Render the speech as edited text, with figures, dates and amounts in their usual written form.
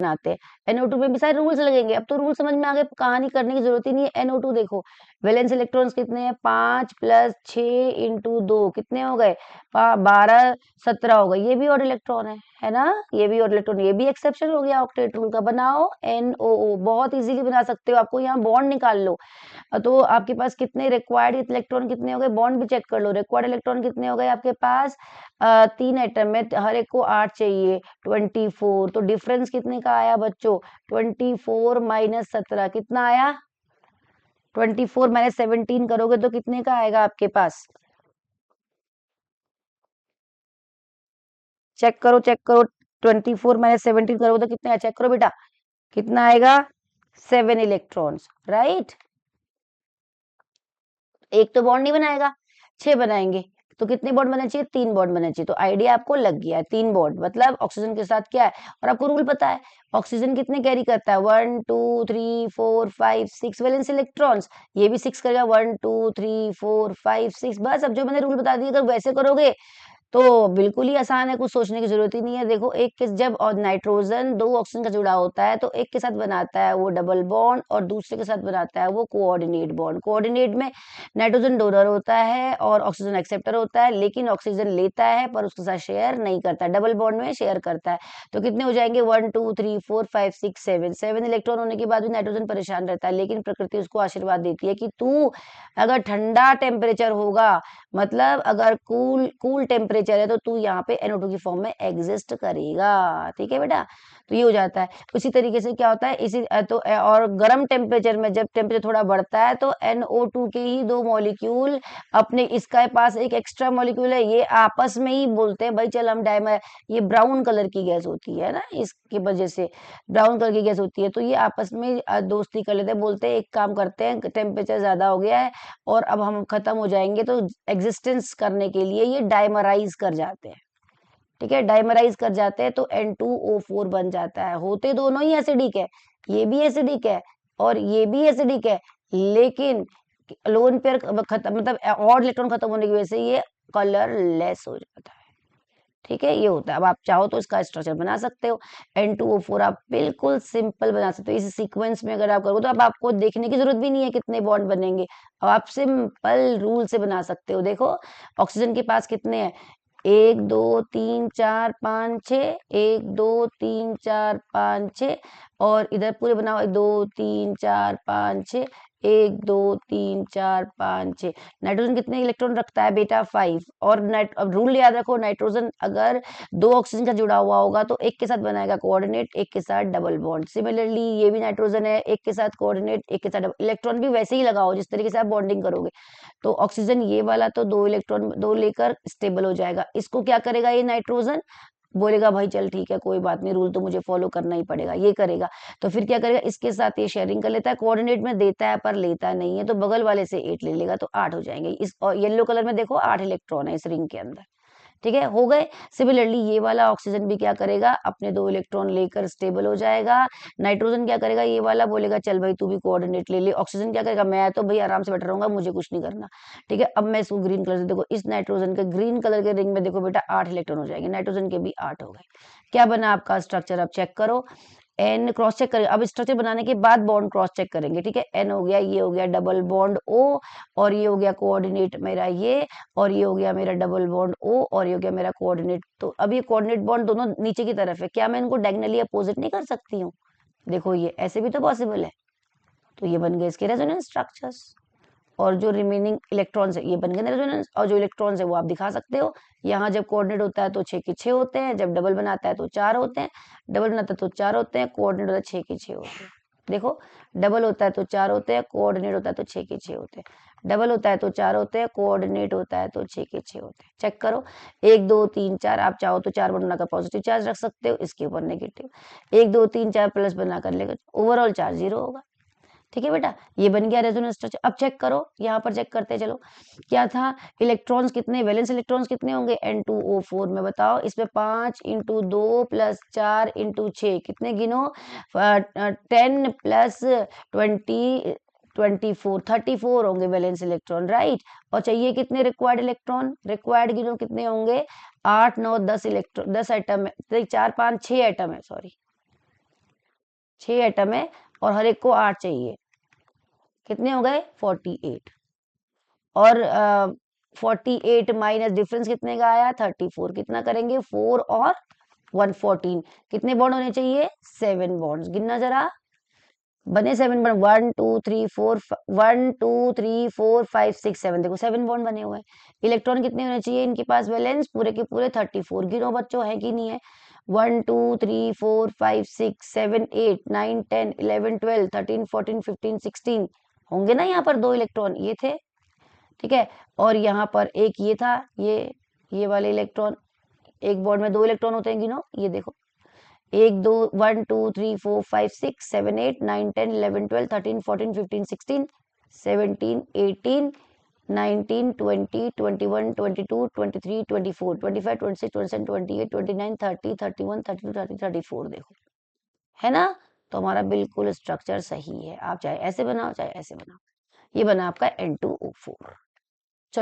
बनाते हैं। NO2 में भी सारे रूल्स लगेंगे। अब तो रूल समझ में आ गए, कहानी करने की जरूरत ही नहीं है। NO2 देखो, वैलेंस इलेक्ट्रॉन्स कितने हैं, 5 + 6 × 2 कितने हो गए, 12 17 हो गए। ये भी और इलेक्ट्रॉन है ना, ये भी और इलेक्ट्रॉन, ये भी एक्सेप्शन हो गया ऑक्टेट रूल का। बनाओ NOO, बहुत इजीली बना सकते हो। आपको यहाँ बॉन्ड निकाल लो, तो आपके पास कितने रिक्वायर्ड इलेक्ट्रॉन कितने हो गए, बॉन्ड भी चेक कर लो। रिक्वायर्ड इलेक्ट्रॉन कितने हो गए आपके पास, 3 एटम में, हर एक को 8 चाहिए, 24। तो डिफरेंस कितने का आया बच्चों, 24 - 17 कितना आया, 24 - 17 करोगे तो कितने का आएगा आपके पास, चेक करो चेक करो, 24 - 17 करोगे तो कितने, चेक करो बेटा, कितना आएगा, 7 इलेक्ट्रॉन्स, राइट। एक तो बॉन्ड नहीं बनाएगा, 6 बनाएंगे, तो कितने बॉन्ड बनने चाहिए, 3 बॉन्ड बनने चाहिए। तो आइडिया आपको लग गया है, 3 बॉन्ड मतलब ऑक्सीजन के साथ क्या है। और आपको रूल पता है, ऑक्सीजन कितने कैरी करता है, 1 2 3 4 5 6 वैलेंस इलेक्ट्रॉन्स, ये भी 6 करेगा, 1 2 3 4 5 6। बस अब जो मैंने रूल बता दिया, अगर वैसे करोगे तो बिल्कुल ही आसान है, कुछ सोचने की जरूरत ही नहीं है। देखो, एक के जब और नाइट्रोजन 2 ऑक्सीजन का जुड़ा होता है तो एक के साथ बनाता है वो डबल बॉन्ड और दूसरे के साथ बनाता है वो कोऑर्डिनेट बॉन्ड। कोऑर्डिनेट में नाइट्रोजन डोनर होता है और ऑक्सीजन एक्सेप्टर होता है, लेकिन ऑक्सीजन लेता है पर उसके साथ शेयर नहीं करता, डबल बॉन्ड में शेयर करता है। तो कितने हो जाएंगे, 1 2 3 4 5 6 7। 7 इलेक्ट्रॉन होने के बाद भी नाइट्रोजन परेशान रहता है, लेकिन प्रकृति उसको आशीर्वाद देती है कि तू अगर ठंडा टेम्परेचर होगा, मतलब अगर कूल कूल टेम्परेचर है, तो तू यहाँ पे NO2 की फॉर्म में एग्जिस्ट करेगा। ठीक है बेटा, तो ये हो जाता है। उसी तरीके से क्या होता है, और गर्म टेम्परेचर में जब टेम्परेचर थोड़ा बढ़ता है तो NO2 के ही 2 मॉलिक्यूल अपने, इसका पास एक एक्स्ट्रा मॉलिक्यूल है, ये आपस में ही बोलते हैं भाई चल हम डायमर, ये ब्राउन कलर की गैस होती है ना, इसकी वजह से ब्राउन कलर की गैस होती है, तो ये आपस में दोस्ती कर लेते हैं, बोलते हैं एक काम करते हैं, टेम्परेचर ज्यादा हो गया है और अब हम खत्म हो जाएंगे, तो एग्जिस्टेंस करने के लिए ये डाइमराइज कर जाते हैं। ठीक है, डाइमराइज कर जाते हैं तो N2O4 बन जाता है। होते दोनों ही एसिडिक है, ये भी एसिडिक है और ये भी एसिडिक है, लेकिन लोन पेयर खत्म, मतलब और इलेक्ट्रॉन खत्म होने की वजह से ये कलरलेस हो जाता है। ठीक है, ये होता है। अब आप चाहो तो इसका स्ट्रक्चर बना सकते हो, N2O4 आप बिल्कुल सिंपल बना सकते हो। इस सीक्वेंस में अगर आप करोगे तो अब आपको देखने की जरूरत भी नहीं है कितने बॉन्ड बनेंगे, अब आप सिंपल रूल से बना सकते हो। देखो, ऑक्सीजन के पास कितने हैं, 1 2 3 4 5 6, 1 2 3 4 5 6, और इधर पूरे बनाओ 2 3 4 5 6, 1 2 3 4 5 6। नाइट्रोजन कितने इलेक्ट्रॉन रखता है बेटा, 5। और अब रूल याद रखो, नाइट्रोजन अगर 2 ऑक्सीजन का जुड़ा हुआ होगा तो एक के साथ बनाएगा कोऑर्डिनेट, एक के साथ डबल बॉन्ड। सिमिलरली ये भी नाइट्रोजन है, एक के साथ कोऑर्डिनेट, एक के साथ डबल। इलेक्ट्रॉन भी वैसे ही लगाओ जिस तरीके से आप बॉन्डिंग करोगे। तो ऑक्सीजन ये वाला तो 2 इलेक्ट्रॉन 2 लेकर स्टेबल हो जाएगा। इसको क्या करेगा ये नाइट्रोजन, बोलेगा भाई चल ठीक है कोई बात नहीं, रूल तो मुझे फॉलो करना ही पड़ेगा, ये करेगा। तो फिर क्या करेगा, इसके साथ ये शेयरिंग कर लेता है, कोऑर्डिनेट में देता है पर लेता नहीं है, तो बगल वाले से 8 ले लेगा, तो 8 हो जाएंगे। इस और येलो कलर में देखो 8 इलेक्ट्रॉन है इस रिंग के अंदर। ठीक है, हो गए। सिमिलरली ये वाला ऑक्सीजन भी क्या करेगा, अपने 2 इलेक्ट्रॉन लेकर स्टेबल हो जाएगा। नाइट्रोजन क्या करेगा, ये वाला बोलेगा चल भाई तू भी कोऑर्डिनेट ले ले। ऑक्सीजन क्या करेगा, मैं तो भाई आराम से बैठा रहूंगा, मुझे कुछ नहीं करना। ठीक है, अब मैं इसको ग्रीन कलर से, देखो इस नाइट्रोजन के ग्रीन कलर के रिंग में देखो बेटा 8 इलेक्ट्रॉन हो जाएंगे, नाइट्रोजन के भी 8 हो गए। क्या बना आपका स्ट्रक्चर, अब चेक करो। एन क्रॉस चेक करेंगे, अब स्ट्रक्चर बनाने के बाद बॉन्ड क्रॉस चेक करेंगे। ठीक है, एन हो गया, ये हो गया डबल बॉन्ड ओ, और ये हो गया कोऑर्डिनेट मेरा ये, और ये हो गया मेरा डबल बॉन्ड ओ, और ये हो गया मेरा कोऑर्डिनेट। तो अब ये कोऑर्डिनेट बॉन्ड दोनों नीचे की तरफ है, क्या मैं इनको डायगोनली अपोजिट नहीं कर सकती हूँ, देखो ये ऐसे भी तो पॉसिबल है। तो ये बन गए इसके रेजोनेंस स्ट्रक्चर्स, और जो रिमेनिंग इलेक्ट्रॉन्स है ये बन गए रेजोनेंस, और जो इलेक्ट्रॉन्स है वो आप दिखा सकते हो। यहाँ जब कोऑर्डिनेट होता है तो 6 के 6 होते हैं, जब डबल बनाता है तो 4 होते हैं, डबल बनाता है तो 4 होते हैं, कोऑर्डिनेट होता है 6 के 6 होते हैं। देखो, डबल होता है तो 4 होते हैं, कोऑर्डिनेट होता है तो 6 के 6 होते हैं। डबल होता है तो 4 होते हैं, कोऑर्डिनेट होता है तो 6 के 6 होते हैं। चेक करो, 1 2 3 4, आप चाहो तो 4 बनाकर पॉजिटिव चार्ज रख सकते हो, इसके ऊपर नेगेटिव। 1 2 3 4 प्लस बनाकर लेकर ओवरऑल चार्ज 0 होगा। ठीक है बेटा, ये बन गया रेजोनेंस स्ट्रक्चर। अब चेक करो, यहाँ पर चेक करते चलो, क्या था, इलेक्ट्रॉन्स कितने, वैलेंस इलेक्ट्रॉन्स कितने होंगे, N2O4 में बताओ, इसमें 5 × 2 + 4 × 6 कितने गिनो, 10 + 20 24 34 होंगे वैलेंस इलेक्ट्रॉन, राइट। और चाहिए कितने रिक्वायर्ड इलेक्ट्रॉन, रिक्वायर्ड गिनो कितने होंगे, 8 9 10 इलेक्ट्रॉन, 10 एटम है, 4 5 6 एटम है, सॉरी 6 एटम है और हर एक को 8 चाहिए, कितने हो गए 48। और 48 माइनस डिफरेंस कितने का आया 34, कितना करेंगे 4 और 114, कितने बॉन्ड होने चाहिए 7 बॉन्ड्स, गिनना जरा, बने 7 बॉन्ड 1 2 3 4 1 2 3 4 5 6 7, देखो 7 बॉन्ड बने हुए हैं। इलेक्ट्रॉन कितने होने चाहिए इनके पास बैलेंस, पूरे के पूरे 34, गिनो बच्चों है कि नहीं है, 1 2 3 4 5 6 7 8 9 10 11 12 13 14 15 16 होंगे ना यहाँ पर 2 इलेक्ट्रॉन ये थे, ठीक है। और यहाँ पर एक ये था, ये वाले इलेक्ट्रॉन, एक बॉन्ड में 2 इलेक्ट्रॉन होते हैं, गिनो, ये देखो 1 2 1 2 3 4 5 6 7 8 9 10 11 12 13 14 15 16 17 18 19 20 21 22 23 24 25 26 27 28 29 30 31 32 33 34, देखो है ना। तो हमारा बिल्कुल स्ट्रक्चर सही है, आप चाहे ऐसे बनाओ चाहे ऐसे बनाओ। ये बना आपका N2O4।